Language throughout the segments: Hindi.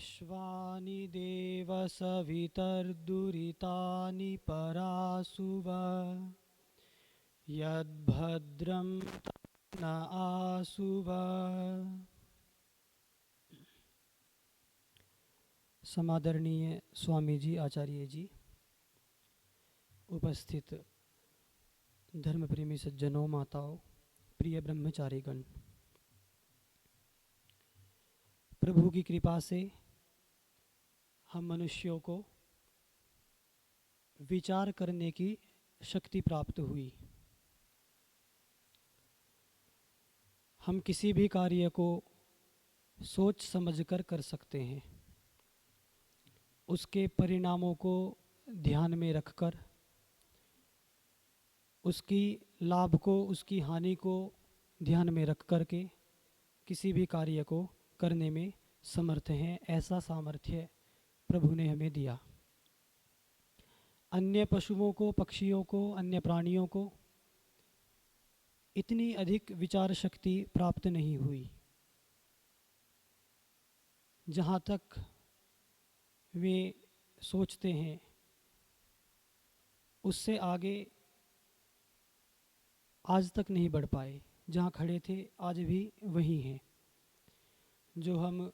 विश्वानि देव सवितर्दुरितानि परासुव यद्भद्रं न आसुव। समादरणीय स्वामी जी, आचार्य जी, उपस्थित धर्म प्रेमी सज्जनों, माताओं, प्रिय ब्रह्मचारीगण, प्रभु की कृपा से हम मनुष्यों को विचार करने की शक्ति प्राप्त हुई। हम किसी भी कार्य को सोच समझकर कर सकते हैं, उसके परिणामों को ध्यान में रखकर, उसकी लाभ को, उसकी हानि को ध्यान में रख कर के किसी भी कार्य को करने में समर्थ हैं। ऐसा सामर्थ्य प्रभु ने हमें दिया। अन्य पशुओं को, पक्षियों को, अन्य प्राणियों को इतनी अधिक विचार शक्ति प्राप्त नहीं हुई। जहाँ तक वे सोचते हैं उससे आगे आज तक नहीं बढ़ पाए। जहाँ खड़े थे आज भी वही हैं। जो हम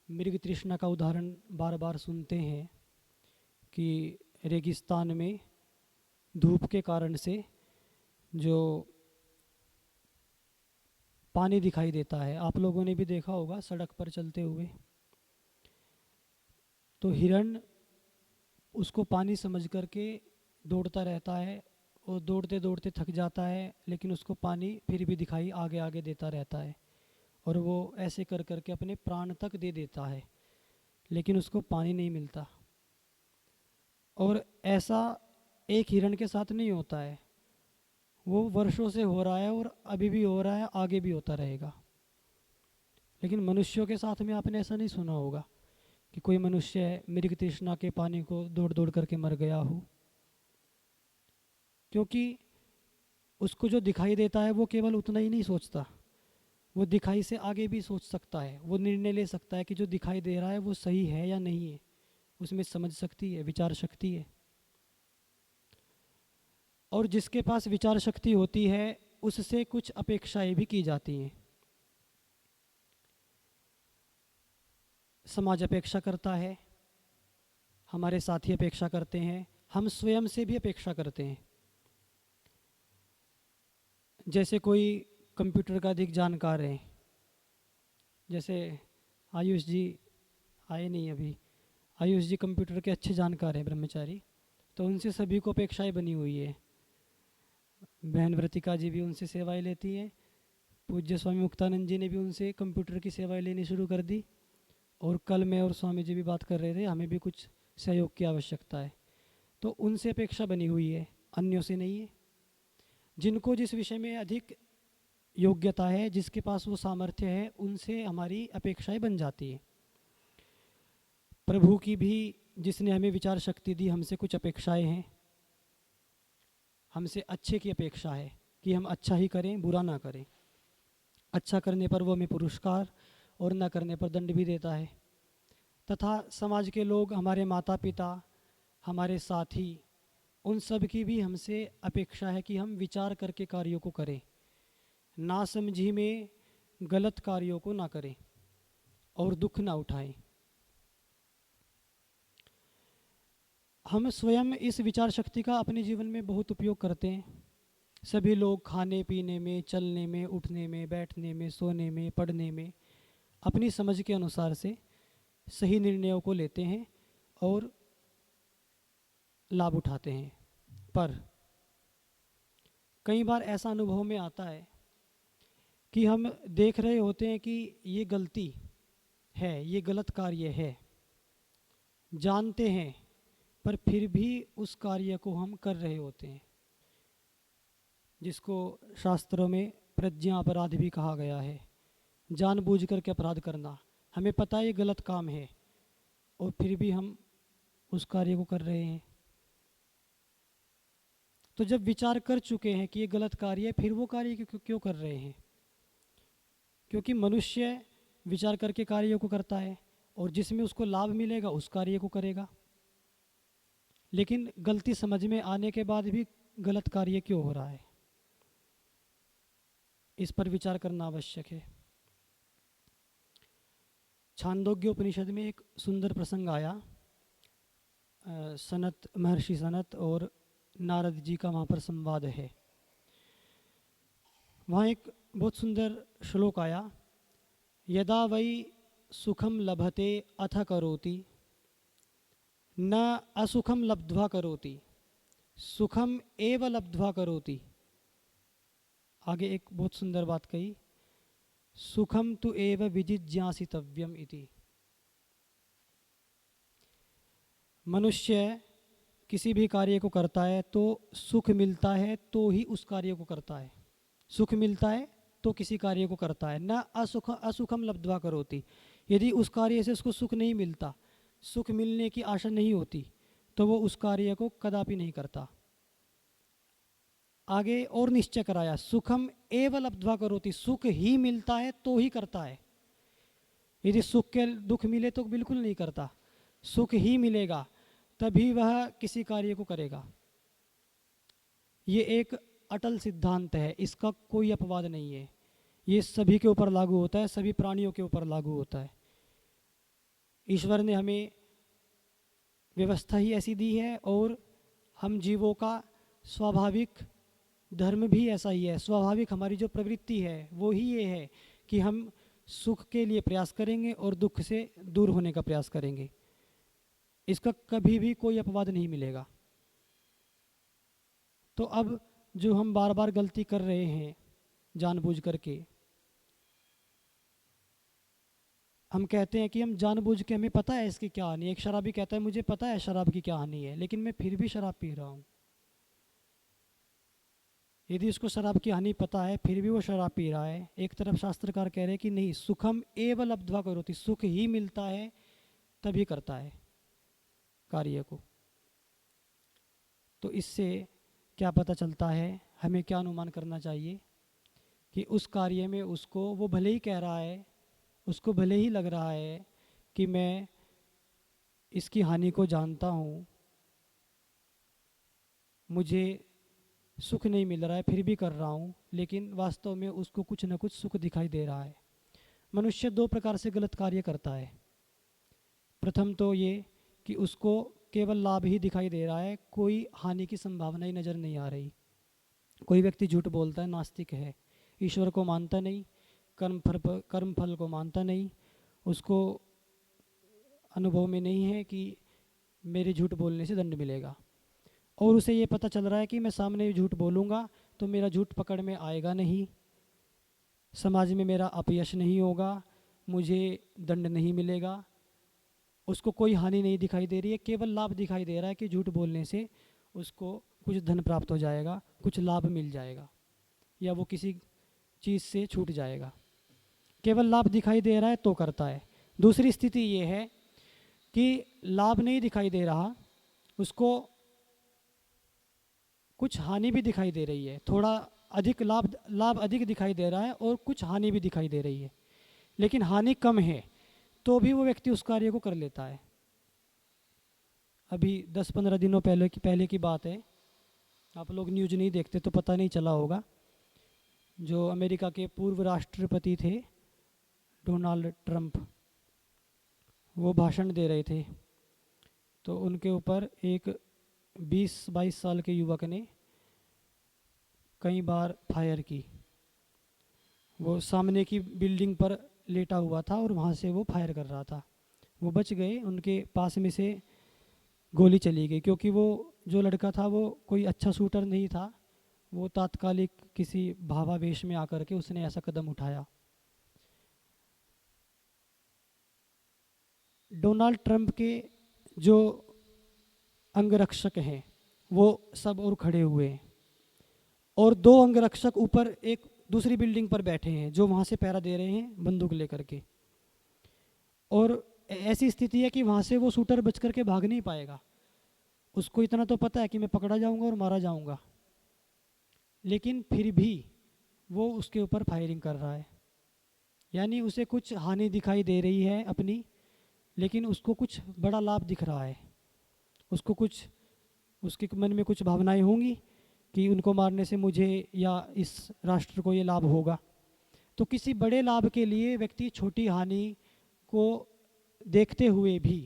मृग तृष्णा का उदाहरण बार बार सुनते हैं कि रेगिस्तान में धूप के कारण से जो पानी दिखाई देता है, आप लोगों ने भी देखा होगा सड़क पर चलते हुए, तो हिरण उसको पानी समझ करके दौड़ता रहता है और दौड़ते दौड़ते थक जाता है, लेकिन उसको पानी फिर भी दिखाई आगे आगे देता रहता है और वो ऐसे कर करके अपने प्राण तक दे देता है, लेकिन उसको पानी नहीं मिलता। और ऐसा एक हिरण के साथ नहीं होता है, वो वर्षों से हो रहा है और अभी भी हो रहा है, आगे भी होता रहेगा। लेकिन मनुष्यों के साथ में आपने ऐसा नहीं सुना होगा कि कोई मनुष्य मृग तृष्णा के पानी को दौड़ दौड़ करके मर गया हो, क्योंकि उसको जो दिखाई देता है वो केवल उतना ही नहीं सोचता, वो दिखाई से आगे भी सोच सकता है। वो निर्णय ले सकता है कि जो दिखाई दे रहा है वो सही है या नहीं है, उसमें समझ शक्ति है, विचार शक्ति है। और जिसके पास विचार शक्ति होती है उससे कुछ अपेक्षाएं भी की जाती हैं। समाज अपेक्षा करता है, हमारे साथी अपेक्षा करते हैं, हम स्वयं से भी अपेक्षा करते हैं। जैसे कोई कंप्यूटर का अधिक जानकार है, जैसे आयुष जी आए नहीं अभी, आयुष जी कंप्यूटर के अच्छे जानकार हैं, ब्रह्मचारी, तो उनसे सभी को अपेक्षाएं बनी हुई है। बहन व्रतिका जी भी उनसे सेवाएं लेती हैं, पूज्य स्वामी मुक्तानंद जी ने भी उनसे कंप्यूटर की सेवाएं लेनी शुरू कर दी, और कल मैं और स्वामी जी भी बात कर रहे थे, हमें भी कुछ सहयोग की आवश्यकता है। तो उनसे अपेक्षा बनी हुई है, अन्यों से नहीं है। जिनको जिस विषय में अधिक योग्यता है, जिसके पास वो सामर्थ्य है, उनसे हमारी अपेक्षाएं बन जाती हैं। प्रभु की भी, जिसने हमें विचार शक्ति दी, हमसे कुछ अपेक्षाएं हैं। हमसे अच्छे की अपेक्षा है कि हम अच्छा ही करें, बुरा ना करें। अच्छा करने पर वो हमें पुरस्कार और ना करने पर दंड भी देता है। तथा समाज के लोग, हमारे माता पिता, हमारे साथी, उन सब की भी हमसे अपेक्षा है कि हम विचार करके कार्यों को करें, ना समझी में गलत कार्यों को ना करें और दुख ना उठाएं। हम स्वयं इस विचार शक्ति का अपने जीवन में बहुत उपयोग करते हैं। सभी लोग खाने पीने में, चलने में, उठने में, बैठने में, सोने में, पढ़ने में अपनी समझ के अनुसार से सही निर्णयों को लेते हैं और लाभ उठाते हैं। पर कई बार ऐसा अनुभव में आता है कि हम देख रहे होते हैं कि ये गलती है, ये गलत कार्य है, जानते हैं, पर फिर भी उस कार्य को हम कर रहे होते हैं, जिसको शास्त्रों में प्रज्ञा अपराध भी कहा गया है। जानबूझ करके अपराध करना, हमें पता है ये गलत काम है और फिर भी हम उस कार्य को कर रहे हैं। तो जब विचार कर चुके हैं कि ये गलत कार्य है, फिर वो कार्य क्यों कर रहे हैं? क्योंकि मनुष्य विचार करके कार्यों को करता है और जिसमें उसको लाभ मिलेगा उस कार्य को करेगा। लेकिन गलती समझ में आने के बाद भी गलत कार्य क्यों हो रहा है, इस पर विचार करना आवश्यक है। छांदोग्य उपनिषद में एक सुंदर प्रसंग आया। सनत, महर्षि सनत और नारद जी का वहाँ पर संवाद है। वहाँ एक बहुत सुंदर श्लोक आया, यदा वै सुखम लभते अथ करोति न असुखम लब्ध्वा करोति सुखम एव लब्ध्वा करोति। आगे एक बहुत सुंदर बात कही, सुखम तु एव विजिज्ञासितव्यम इति। मनुष्य किसी भी कार्य को करता है तो सुख मिलता है तो ही उस कार्य को करता है। सुख मिलता है तो किसी कार्य को करता है। न असुखम लब्ध्वा करोति, यदि उस कार्य से उसको सुख नहीं मिलता, सुख मिलने की आशा नहीं होती, तो वो उस कार्य को कदापि नहीं करता। आगे और निश्चय कराया, सुखम एव लब्ध्वा करोति, सुख ही मिलता है तो ही करता है। यदि सुख के दुख मिले तो बिल्कुल नहीं करता, सुख ही मिलेगा तभी वह किसी कार्य को करेगा। ये एक अटल सिद्धांत है, इसका कोई अपवाद नहीं है। ये सभी के ऊपर लागू होता है, सभी प्राणियों के ऊपर लागू होता है। ईश्वर ने हमें व्यवस्था ही ऐसी दी है और हम जीवों का स्वाभाविक धर्म भी ऐसा ही है। स्वाभाविक हमारी जो प्रवृत्ति है वो ही ये है कि हम सुख के लिए प्रयास करेंगे और दुख से दूर होने का प्रयास करेंगे। इसका कभी भी कोई अपवाद नहीं मिलेगा। तो अब जो हम बार बार गलती कर रहे हैं जानबूझ करके, हम कहते हैं कि हम जानबूझ के, हमें पता है इसकी क्या हानि है। एक शराबी कहता है मुझे पता है शराब की क्या हानि है, लेकिन मैं फिर भी शराब पी रहा हूँ। यदि उसको शराब की हानि पता है फिर भी वो शराब पी रहा है। एक तरफ शास्त्रकार कह रहे हैं कि नहीं, सुखम एव लब्ध्वा करोति, सुख ही मिलता है तभी करता है कार्य को। तो इससे क्या पता चलता है, हमें क्या अनुमान करना चाहिए कि उस कार्य में उसको, वो भले ही कह रहा है, उसको भले ही लग रहा है कि मैं इसकी हानि को जानता हूँ, मुझे सुख नहीं मिल रहा है फिर भी कर रहा हूँ, लेकिन वास्तव में उसको कुछ न कुछ सुख दिखाई दे रहा है। मनुष्य दो प्रकार से गलत कार्य करता है। प्रथम तो ये कि उसको केवल लाभ ही दिखाई दे रहा है, कोई हानि की संभावना ही नज़र नहीं आ रही। कोई व्यक्ति झूठ बोलता है, नास्तिक है, ईश्वर को मानता नहीं, कर्म फल को मानता नहीं, उसको अनुभव में नहीं है कि मेरे झूठ बोलने से दंड मिलेगा, और उसे ये पता चल रहा है कि मैं सामने झूठ बोलूँगा तो मेरा झूठ पकड़ में आएगा नहीं, समाज में मेरा अपयश नहीं होगा, मुझे दंड नहीं मिलेगा। उसको कोई हानि नहीं दिखाई दे रही है, केवल लाभ दिखाई दे रहा है कि झूठ बोलने से उसको कुछ धन प्राप्त हो जाएगा, कुछ लाभ मिल जाएगा, या वो किसी चीज़ से छूट जाएगा। केवल लाभ दिखाई दे रहा है तो करता है। दूसरी स्थिति ये है कि लाभ नहीं दिखाई दे रहा, उसको कुछ हानि भी दिखाई दे रही है, थोड़ा अधिक लाभ अधिक दिखाई दे रहा है और कुछ हानि भी दिखाई दे रही है, लेकिन हानि कम है तो भी वो व्यक्ति उस कार्य को कर लेता है। अभी 10-15 दिनों पहले की बात है, आप लोग न्यूज़ नहीं देखते तो पता नहीं चला होगा। जो अमेरिका के पूर्व राष्ट्रपति थे डोनाल्ड ट्रंप, वो भाषण दे रहे थे, तो उनके ऊपर एक 20-22 साल के युवक ने कई बार फायर की। वो सामने की बिल्डिंग पर लेटा हुआ था और वहाँ से वो फायर कर रहा था। वो बच गए, उनके पास में से गोली चली गई, क्योंकि वो जो लड़का था वो कोई अच्छा शूटर नहीं था, वो तात्कालिक किसी भावावेश में आकर के उसने ऐसा कदम उठाया। डोनाल्ड ट्रंप के जो अंगरक्षक हैं वो सब और खड़े हुए हैं, और 2 अंगरक्षक ऊपर एक दूसरी बिल्डिंग पर बैठे हैं जो वहाँ से पहरा दे रहे हैं बंदूक लेकर के। और ऐसी स्थिति है कि वहाँ से वो शूटर बच करके भाग नहीं पाएगा, उसको इतना तो पता है कि मैं पकड़ा जाऊँगा और मारा जाऊँगा, लेकिन फिर भी वो उसके ऊपर फायरिंग कर रहा है। यानी उसे कुछ हानि दिखाई दे रही है अपनी, लेकिन उसको कुछ बड़ा लाभ दिख रहा है, उसको कुछ, उसके मन में कुछ भावनाएं होंगी कि उनको मारने से मुझे या इस राष्ट्र को ये लाभ होगा। तो किसी बड़े लाभ के लिए व्यक्ति छोटी हानि को देखते हुए भी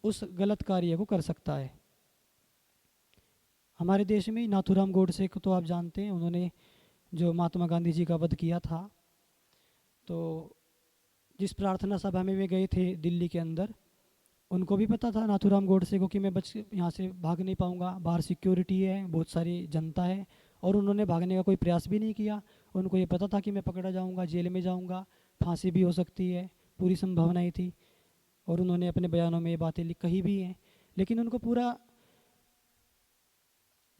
उस गलत कार्य को कर सकता है। हमारे देश में नाथूराम गोडसे को तो आप जानते हैं, उन्होंने जो महात्मा गांधी जी का वध किया था, तो जिस प्रार्थना सभा में वे गए थे दिल्ली के अंदर, उनको भी पता था नाथूराम गोडसे को कि मैं बच यहाँ से भाग नहीं पाऊँगा, बाहर सिक्योरिटी है, बहुत सारी जनता है, और उन्होंने भागने का कोई प्रयास भी नहीं किया। उनको ये पता था कि मैं पकड़ा जाऊँगा, जेल में जाऊँगा, फांसी भी हो सकती है, पूरी संभावनाएं थी, और उन्होंने अपने बयानों में ये बातें कही भी हैं। लेकिन उनको पूरा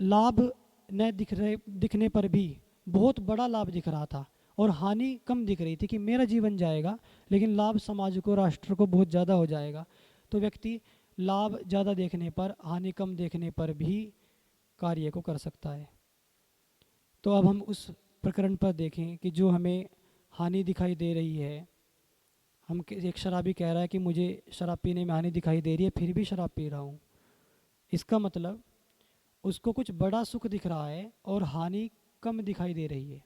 लाभ न दिखने पर भी बहुत बड़ा लाभ दिख रहा था और हानि कम दिख रही थी कि मेरा जीवन जाएगा, लेकिन लाभ समाज को, राष्ट्र को बहुत ज़्यादा हो जाएगा। तो व्यक्ति लाभ ज़्यादा देखने पर, हानि कम देखने पर भी कार्य को कर सकता है। तो अब हम उस प्रकरण पर देखें कि जो हमें हानि दिखाई दे रही है, हम एक शराबी कह रहा है कि मुझे शराब पीने में हानि दिखाई दे रही है, फिर भी शराब पी रहा हूँ, इसका मतलब उसको कुछ बड़ा सुख दिख रहा है और हानि कम दिखाई दे रही है।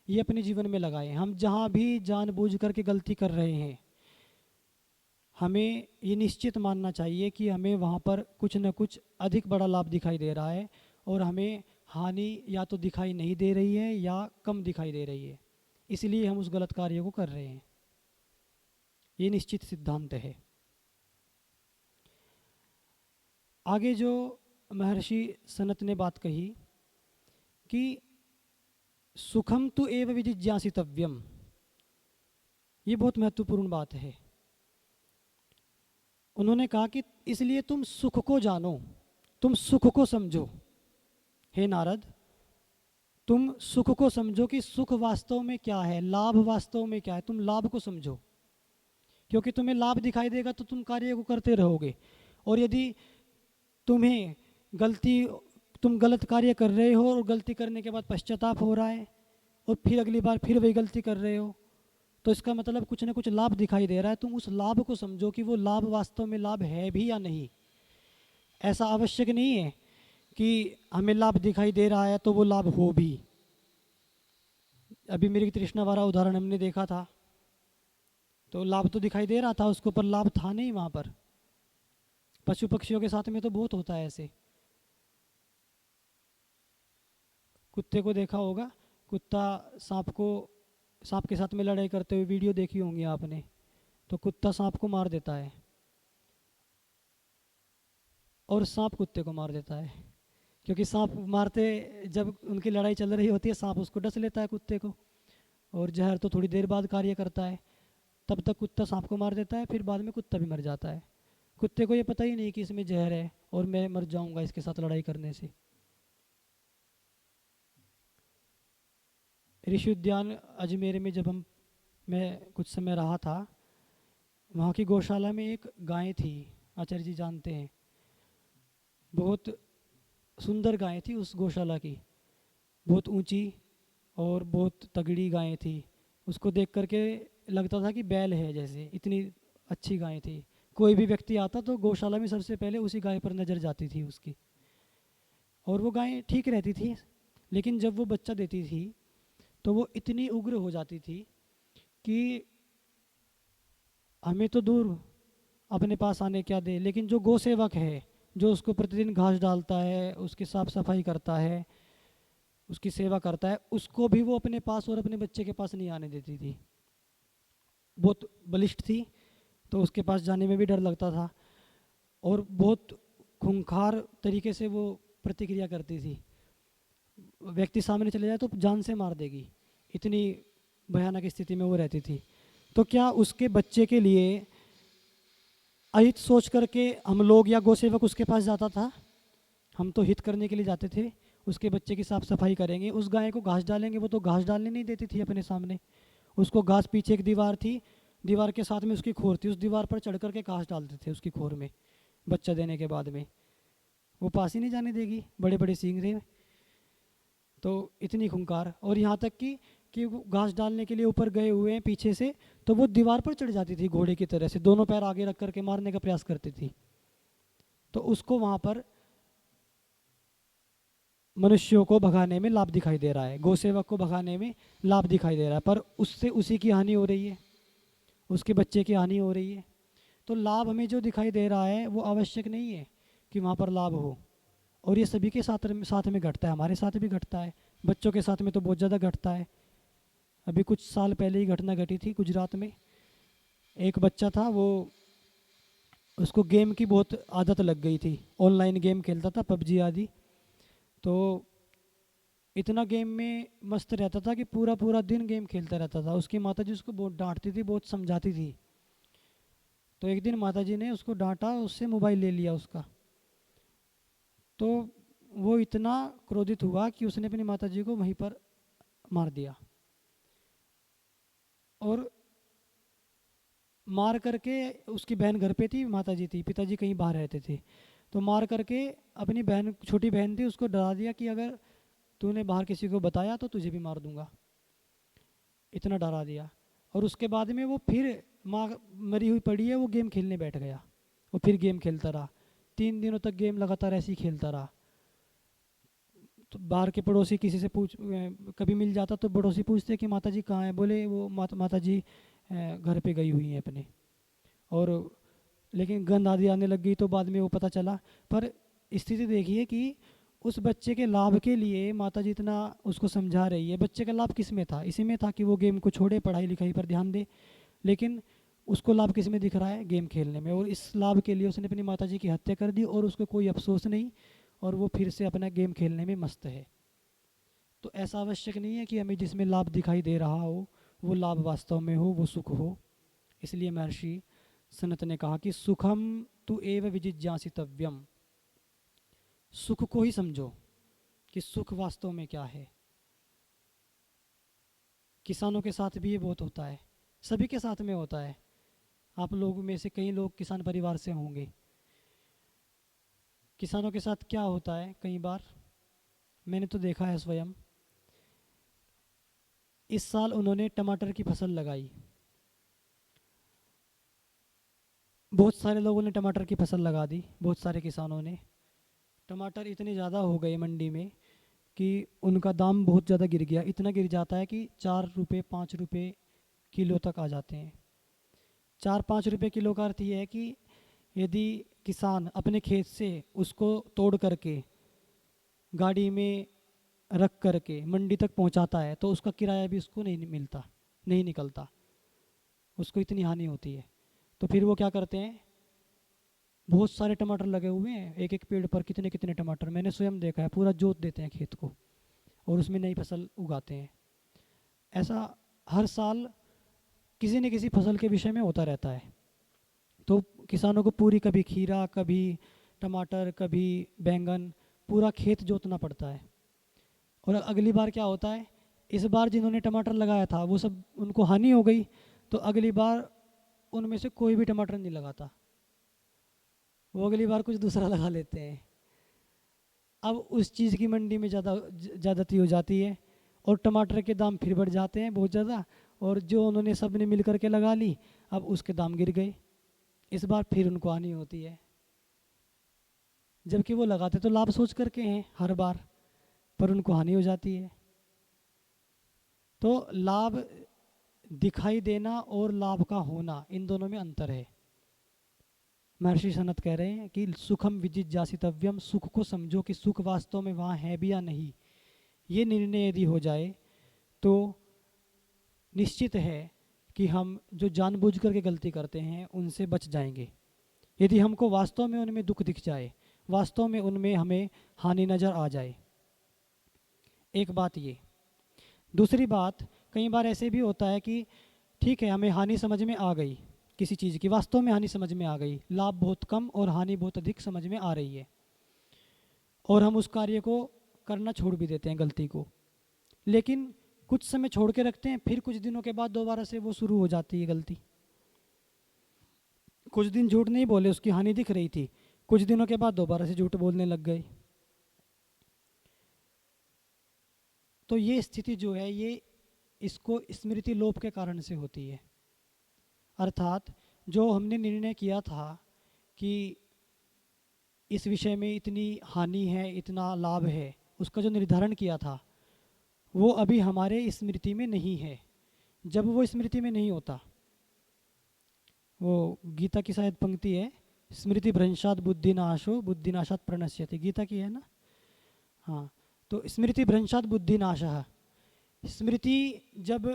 ये अपने जीवन में लगाएं। हम जहाँ भी जानबूझ करके गलती कर रहे हैं, हमें ये निश्चित मानना चाहिए कि हमें वहाँ पर कुछ न कुछ अधिक बड़ा लाभ दिखाई दे रहा है और हमें हानि या तो दिखाई नहीं दे रही है या कम दिखाई दे रही है, इसलिए हम उस गलत कार्य को कर रहे हैं। ये निश्चित सिद्धांत है। आगे जो महर्षि सनत ने बात कही कि सुखम तु एव विजिज्ञासितव्यम, ये बहुत महत्वपूर्ण बात है। उन्होंने कहा कि इसलिए तुम सुख को जानो, तुम सुख को समझो। हे नारद, तुम सुख को समझो कि सुख वास्तव में क्या है, लाभ वास्तव में क्या है, तुम लाभ को समझो। क्योंकि तुम्हें लाभ दिखाई देगा तो तुम कार्य को करते रहोगे, और यदि तुम्हें तुम गलत कार्य कर रहे हो और गलती करने के बाद पश्चाताप हो रहा है और फिर अगली बार फिर वही गलती कर रहे हो, तो इसका मतलब कुछ ना कुछ लाभ दिखाई दे रहा है। तुम उस लाभ को समझो कि वो लाभ वास्तव में लाभ है भी या नहीं। ऐसा आवश्यक नहीं है कि हमें लाभ दिखाई दे रहा है तो वो लाभ हो भी। अभी मेरी तृष्णा वाला उदाहरण हमने देखा था, तो लाभ तो दिखाई दे रहा था उसको, पर लाभ था नहीं वहाँ पर। पशु पक्षियों के साथ में तो बहुत होता है ऐसे। कुत्ते को देखा होगा, कुत्ता सांप के साथ में लड़ाई करते हुए वीडियो देखी होंगी आपने। तो कुत्ता सांप को मार देता है और सांप कुत्ते को मार देता है, क्योंकि सांप मारते, जब उनकी लड़ाई चल रही होती है, सांप उसको डस लेता है कुत्ते को, और जहर तो थोड़ी देर बाद कार्य करता है। तब तक कुत्ता सांप को मार देता है, फिर बाद में कुत्ता भी मर जाता है। कुत्ते को ये पता ही नहीं कि इसमें जहर है और मैं मर जाऊंगा इसके साथ लड़ाई करने से। ऋषि उद्यान अजमेर में जब मैं कुछ समय रहा था, वहाँ की गौशाला में एक गाय थी, आचार्य जी जानते हैं, बहुत सुंदर गाय थी उस गौशाला की, बहुत ऊंची और बहुत तगड़ी गाय थी। उसको देख करके लगता था कि बैल है जैसे, इतनी अच्छी गाय थी। कोई भी व्यक्ति आता तो गौशाला में सबसे पहले उसी गाय पर नज़र जाती थी उसकी, और वो गाय ठीक रहती थी। लेकिन जब वो बच्चा देती थी तो वो इतनी उग्र हो जाती थी कि हमें तो दूर अपने पास आने क्या दे, लेकिन जो गौ सेवक है, जो उसको प्रतिदिन घास डालता है, उसकी साफ सफाई करता है, उसकी सेवा करता है, उसको भी वो अपने पास और अपने बच्चे के पास नहीं आने देती थी। बहुत बलिष्ठ थी, तो उसके पास जाने में भी डर लगता था, और बहुत खूंखार तरीके से वो प्रतिक्रिया करती थी। व्यक्ति सामने चले जाए तो जान से मार देगी, इतनी भयानक स्थिति में वो रहती थी। तो क्या उसके बच्चे के लिए अहित सोच करके हम लोग या गौसेवक उसके पास जाता था? हम तो हित करने के लिए जाते थे, उसके बच्चे की साफ सफाई करेंगे, उस गाय को घास डालेंगे। वो तो घास डालने नहीं देती थी अपने सामने, उसको घास, पीछे एक दीवार थी, दीवार के साथ में उसकी खोर थी, उस दीवार पर चढ़ करके घास डालते थे उसकी खोर में। बच्चा देने के बाद में वो पास ही नहीं जाने देगी, बड़े बड़े सींग थे। तो इतनी खूंखार, और यहाँ तक कि कि वो घास डालने के लिए ऊपर गए हुए हैं पीछे से, तो वो दीवार पर चढ़ जाती थी घोड़े की तरह से, दोनों पैर आगे रख करके मारने का प्रयास करती थी। तो उसको वहाँ पर मनुष्यों को भगाने में लाभ दिखाई दे रहा है, गौसेवक को भगाने में लाभ दिखाई दे रहा है, पर उससे उसी की हानि हो रही है, उसके बच्चे की हानि हो रही है। तो लाभ हमें जो दिखाई दे रहा है वो आवश्यक नहीं है कि वहाँ पर लाभ हो। और ये सभी के साथ में घटता है, हमारे साथ भी घटता है, बच्चों के साथ में तो बहुत ज़्यादा घटता है। अभी कुछ साल पहले ही घटना घटी थी गुजरात में। एक बच्चा था, वो उसको गेम की बहुत आदत लग गई थी, ऑनलाइन गेम खेलता था, पबजी आदि। तो इतना गेम में मस्त रहता था कि पूरा पूरा दिन गेम खेलता रहता था। उसकी माताजी उसको बहुत डांटती थी, बहुत समझाती थी। तो एक दिन माताजी ने उसको डांटा, उससे मोबाइल ले लिया उसका। तो वो इतना क्रोधित हुआ कि उसने अपनी माताजी को वहीं पर मार दिया, और मार करके, उसकी बहन घर पे थी, माताजी थी, पिताजी कहीं बाहर रहते थे, तो मार करके अपनी बहन, छोटी बहन थी, उसको डरा दिया कि अगर तूने बाहर किसी को बताया तो तुझे भी मार दूंगा, इतना डरा दिया। और उसके बाद में वो फिर, माँ मरी हुई पड़ी है, वो गेम खेलने बैठ गया, वो फिर गेम खेलता रहा, 3 दिनों तक गेम लगातार ऐसे ही खेलता रहा। तो बाहर के पड़ोसी किसी से कभी मिल जाता तो पड़ोसी पूछते कि माताजी कहाँ है, बोले वो माताजी घर पे गई हुई हैं अपने। और लेकिन गंध आदि आने लग गई तो बाद में वो पता चला। पर स्थिति देखिए कि उस बच्चे के लाभ के लिए माताजी इतना उसको समझा रही है, बच्चे का लाभ किस में था? इसी में था कि वो गेम को छोड़े, पढ़ाई लिखाई पर ध्यान दे। लेकिन उसको लाभ किस में दिख रहा है? गेम खेलने में। और इस लाभ के लिए उसने अपनी माताजी की हत्या कर दी, और उसको कोई अफसोस नहीं, और वो फिर से अपना गेम खेलने में मस्त है। तो ऐसा आवश्यक नहीं है कि हमें जिसमें लाभ दिखाई दे रहा हो वो लाभ वास्तव में हो, वो सुख हो। इसलिए महर्षि सनत ने कहा कि सुखम तु एव विजिज्ञासितव्यम, सुख को ही समझो कि सुख वास्तव में क्या है। किसानों के साथ भी ये बहुत होता है, सभी के साथ में होता है। आप लोगों में से कई लोग किसान परिवार से होंगे। किसानों के साथ क्या होता है, कई बार मैंने तो देखा है स्वयं। इस साल उन्होंने टमाटर की फसल लगाई, बहुत सारे लोगों ने टमाटर की फसल लगा दी, बहुत सारे किसानों ने। टमाटर इतने ज़्यादा हो गए मंडी में कि उनका दाम बहुत ज़्यादा गिर गया, इतना गिर जाता है कि 4 रुपये 5 रुपये किलो तक आ जाते हैं। 4-5 रुपये किलो का अर्थ ये है कि यदि किसान अपने खेत से उसको तोड़ करके गाड़ी में रख करके मंडी तक पहुंचाता है तो उसका किराया भी उसको नहीं मिलता, नहीं निकलता, उसको इतनी हानि होती है। तो फिर वो क्या करते हैं, बहुत सारे टमाटर लगे हुए हैं, एक एक पेड़ पर कितने कितने टमाटर, मैंने स्वयं देखा है, पूरा जोत देते हैं खेत को और उसमें नई फसल उगाते हैं। ऐसा हर साल किसी न किसी फसल के विषय में होता रहता है। तो किसानों को पूरी, कभी खीरा, कभी टमाटर, कभी बैंगन, पूरा खेत जोतना पड़ता है। और अगली बार क्या होता है, इस बार जिन्होंने टमाटर लगाया था वो सब, उनको हानि हो गई, तो अगली बार उनमें से कोई भी टमाटर नहीं लगाता, वो अगली बार कुछ दूसरा लगा लेते हैं। अब उस चीज़ की मंडी में ज़्यादती हो जाती है और टमाटर के दाम फिर बढ़ जाते हैं बहुत ज़्यादा, और जो उन्होंने सब ने मिल करके लगा ली, अब उसके दाम गिर गए, इस बार फिर उनको हानि होती है। जबकि वो लगाते तो लाभ सोच करके हैं हर बार, पर उनको हानि हो जाती है। तो लाभ दिखाई देना और लाभ का होना, इन दोनों में अंतर है। महर्षि सनत कह रहे हैं कि सुखम विजिज्ञासितव्यम, सुख को समझो कि सुख वास्तव में वहाँ है भी या नहीं। ये निर्णय यदि हो जाए तो निश्चित है कि हम जो जानबूझ करके गलती करते हैं उनसे बच जाएंगे। यदि हमको वास्तव में उनमें दुख दिख जाए, वास्तव में उनमें हमें हानि नज़र आ जाए। एक बात ये। दूसरी बात, कई बार ऐसे भी होता है कि ठीक है, हमें हानि समझ में आ गई, किसी चीज़ की वास्तव में हानि समझ में आ गई, लाभ बहुत कम और हानि बहुत अधिक समझ में आ रही है, और हम उस कार्य को करना छोड़ भी देते हैं, गलती को। लेकिन कुछ समय छोड़ के रखते हैं, फिर कुछ दिनों के बाद दोबारा से वो शुरू हो जाती है गलती। कुछ दिन झूठ नहीं बोले, उसकी हानि दिख रही थी, कुछ दिनों के बाद दोबारा से झूठ बोलने लग गए। तो ये स्थिति जो है, ये इसको स्मृति लोप के कारण से होती है। अर्थात जो हमने निर्णय किया था कि इस विषय में इतनी हानि है, इतना लाभ है, उसका जो निर्धारण किया था वो अभी हमारे स्मृति में नहीं है। जब वो स्मृति में नहीं होता, वो गीता की शायद पंक्ति है, स्मृति भ्रंशात बुद्धिनाशो बुद्धिनाशात प्रणश्यति, गीता की है ना। हाँ, तो स्मृति भ्रंशात बुद्धिनाशः, स्मृति जब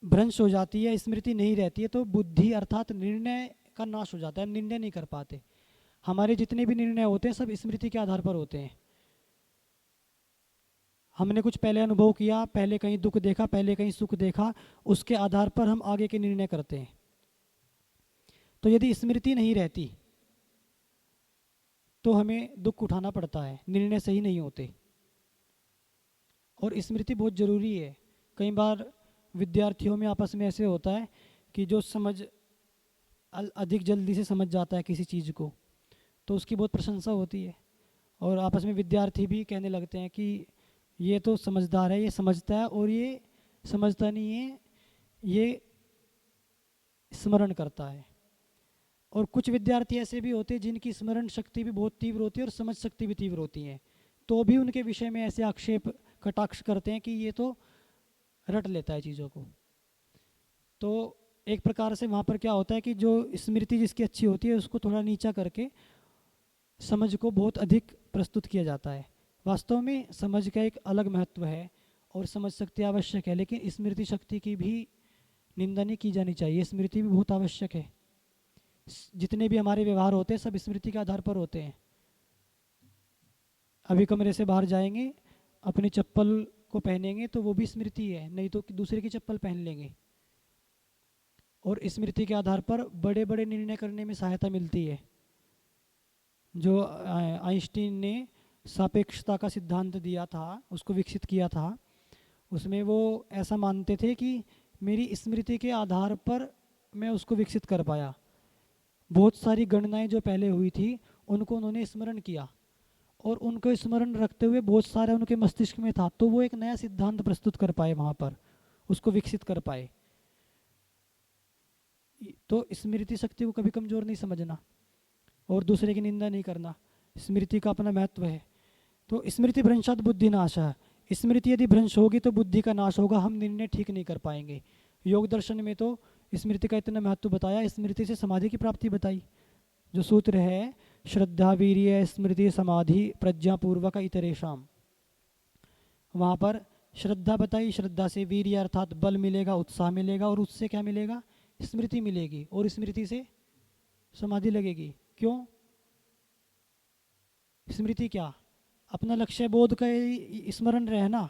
भ्रंश हो जाती है, स्मृति नहीं रहती है, तो बुद्धि अर्थात निर्णय का नाश हो जाता है, हम निर्णय नहीं कर पाते। हमारे जितने भी निर्णय होते हैं सब स्मृति के आधार पर होते हैं। हमने कुछ पहले अनुभव किया, पहले कहीं दुख देखा, पहले कहीं सुख देखा, उसके आधार पर हम आगे के निर्णय करते हैं। तो यदि स्मृति नहीं रहती तो हमें दुख उठाना पड़ता है, निर्णय सही नहीं होते। और स्मृति बहुत ज़रूरी है। कई बार विद्यार्थियों में आपस में ऐसे होता है कि जो अधिक जल्दी से समझ जाता है किसी चीज़ को, तो उसकी बहुत प्रशंसा होती है, और आपस में विद्यार्थी भी कहने लगते हैं कि ये तो समझदार है, ये समझता है, और ये समझता नहीं है, ये स्मरण करता है। और कुछ विद्यार्थी ऐसे भी होते हैं जिनकी स्मरण शक्ति भी बहुत तीव्र होती है और समझ शक्ति भी तीव्र होती है, तो भी उनके विषय में ऐसे आक्षेप कटाक्ष करते हैं कि ये तो रट लेता है चीज़ों को। तो एक प्रकार से वहाँ पर क्या होता है कि जो स्मृति जिसकी अच्छी होती है उसको थोड़ा नीचा करके समझ को बहुत अधिक प्रस्तुत किया जाता है। वास्तव में समझ का एक अलग महत्व है और समझ शक्ति आवश्यक है, लेकिन स्मृति शक्ति की भी निंदा नहीं की जानी चाहिए। स्मृति भी बहुत आवश्यक है। जितने भी हमारे व्यवहार होते हैं सब स्मृति के आधार पर होते हैं। अभी कमरे से बाहर जाएंगे, अपनी चप्पल को पहनेंगे तो वो भी स्मृति है, नहीं तो दूसरे की चप्पल पहन लेंगे। और स्मृति के आधार पर बड़े बड़े निर्णय करने में सहायता मिलती है। जो आइंस्टीन ने सापेक्षता का सिद्धांत दिया था, उसको विकसित किया था, उसमें वो ऐसा मानते थे कि मेरी स्मृति के आधार पर मैं उसको विकसित कर पाया। बहुत सारी गणनाएं जो पहले हुई थी उनको उन्होंने स्मरण किया, और उनको स्मरण रखते हुए बहुत सारे उनके मस्तिष्क में था, तो वो एक नया सिद्धांत प्रस्तुत कर पाए, वहाँ पर उसको विकसित कर पाए। तो स्मृति शक्ति को कभी कमज़ोर नहीं समझना और दूसरे की निंदा नहीं करना। स्मृति का अपना महत्व है। तो स्मृति भ्रंशात बुद्धि नाश है। स्मृति यदि भ्रंश होगी तो बुद्धि का नाश होगा, हम निर्णय ठीक नहीं कर पाएंगे। योग दर्शन में तो स्मृति का इतना महत्व बताया, स्मृति से समाधि की प्राप्ति बताई। जो सूत्र है श्रद्धा वीर्य स्मृति समाधि प्रज्ञापूर्वक इतरेशम, वहाँ पर श्रद्धा बताई, श्रद्धा से वीर्य अर्थात बल मिलेगा, उत्साह मिलेगा, और उससे क्या मिलेगा, स्मृति मिलेगी, और स्मृति से समाधि लगेगी। क्यों? स्मृति क्या, अपना लक्ष्य बोध का स्मरण रहना,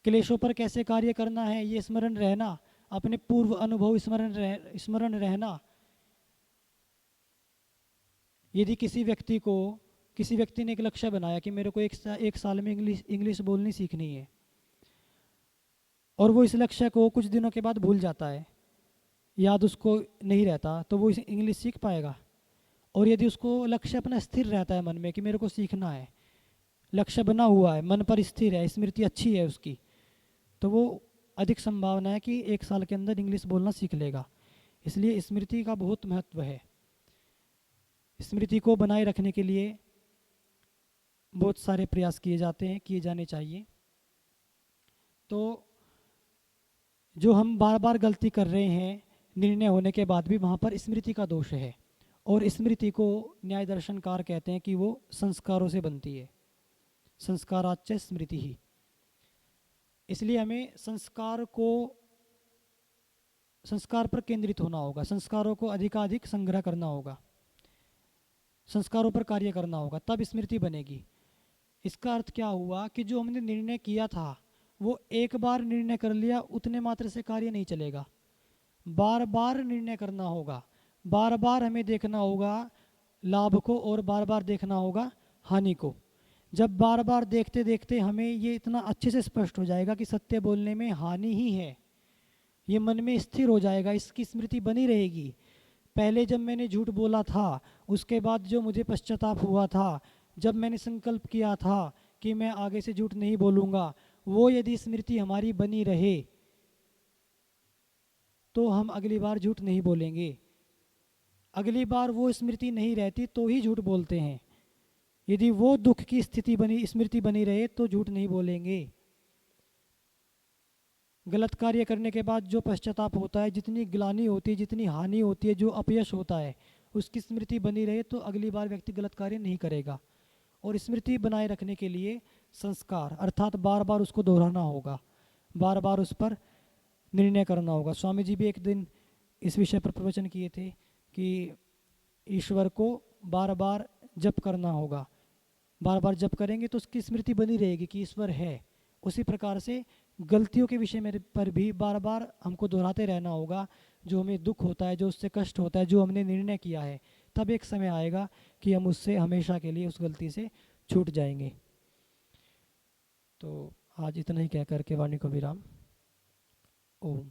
क्लेशों पर कैसे कार्य करना है ये स्मरण रहना, अपने पूर्व अनुभव स्मरण रहना। यदि किसी व्यक्ति ने एक लक्ष्य बनाया कि मेरे को एक साल में इंग्लिश बोलनी सीखनी है, और वो इस लक्ष्य को कुछ दिनों के बाद भूल जाता है, याद उसको नहीं रहता, तो वो इंग्लिश सीख पाएगा? और यदि उसको लक्ष्य अपना स्थिर रहता है मन में कि मेरे को सीखना है, लक्ष्य बना हुआ है, मन पर स्थिर है, स्मृति अच्छी है उसकी, तो वो अधिक संभावना है कि एक साल के अंदर इंग्लिश बोलना सीख लेगा। इसलिए स्मृति का बहुत महत्व है। स्मृति को बनाए रखने के लिए बहुत सारे प्रयास किए जाने चाहिए। तो जो हम बार बार गलती कर रहे हैं निर्णय होने के बाद भी, वहाँ पर स्मृति का दोष है। और स्मृति को न्याय दर्शनकार कहते हैं कि वो संस्कारों से बनती है, संस्काराच्च स्मृति ही। इसलिए हमें संस्कार पर केंद्रित होना होगा, संस्कारों को अधिकाधिक संग्रह करना होगा, संस्कारों पर कार्य करना होगा, तब स्मृति बनेगी। इसका अर्थ क्या हुआ कि जो हमने निर्णय किया था वो एक बार निर्णय कर लिया उतने मात्र से कार्य नहीं चलेगा, बार बार निर्णय करना होगा, बार बार हमें देखना होगा लाभ को और बार बार देखना होगा हानि को। जब बार बार देखते देखते हमें ये इतना अच्छे से स्पष्ट हो जाएगा कि सत्य बोलने में हानि ही है, ये मन में स्थिर हो जाएगा, इसकी स्मृति बनी रहेगी। पहले जब मैंने झूठ बोला था, उसके बाद जो मुझे पश्चाताप हुआ था, जब मैंने संकल्प किया था कि मैं आगे से झूठ नहीं बोलूँगा, वो यदि स्मृति हमारी बनी रहे तो हम अगली बार झूठ नहीं बोलेंगे। अगली बार वो स्मृति नहीं रहती तो ही झूठ बोलते हैं। यदि वो दुख की स्मृति बनी रहे तो झूठ नहीं बोलेंगे। गलत कार्य करने के बाद जो पश्चाताप होता है, जितनी ग्लानि होती है, जितनी हानि होती है, जो अपयश होता है, उसकी स्मृति बनी रहे तो अगली बार व्यक्ति गलत कार्य नहीं करेगा। और स्मृति बनाए रखने के लिए संस्कार अर्थात बार बार उसको दोहराना होगा, बार बार उस पर निर्णय करना होगा। स्वामी जी भी एक दिन इस विषय पर प्रवचन किए थे कि ईश्वर को बार बार जप करना होगा। बार बार जप करेंगे तो उसकी स्मृति बनी रहेगी कि ईश्वर है। उसी प्रकार से गलतियों के विषय में पर भी बार बार हमको दोहराते रहना होगा। जो हमें दुख होता है, जो उससे कष्ट होता है, जो हमने निर्णय किया है, तब एक समय आएगा कि हम उससे हमेशा के लिए उस गलती से छूट जाएंगे। तो आज इतना ही कह करके वाणी को विराम। ओम।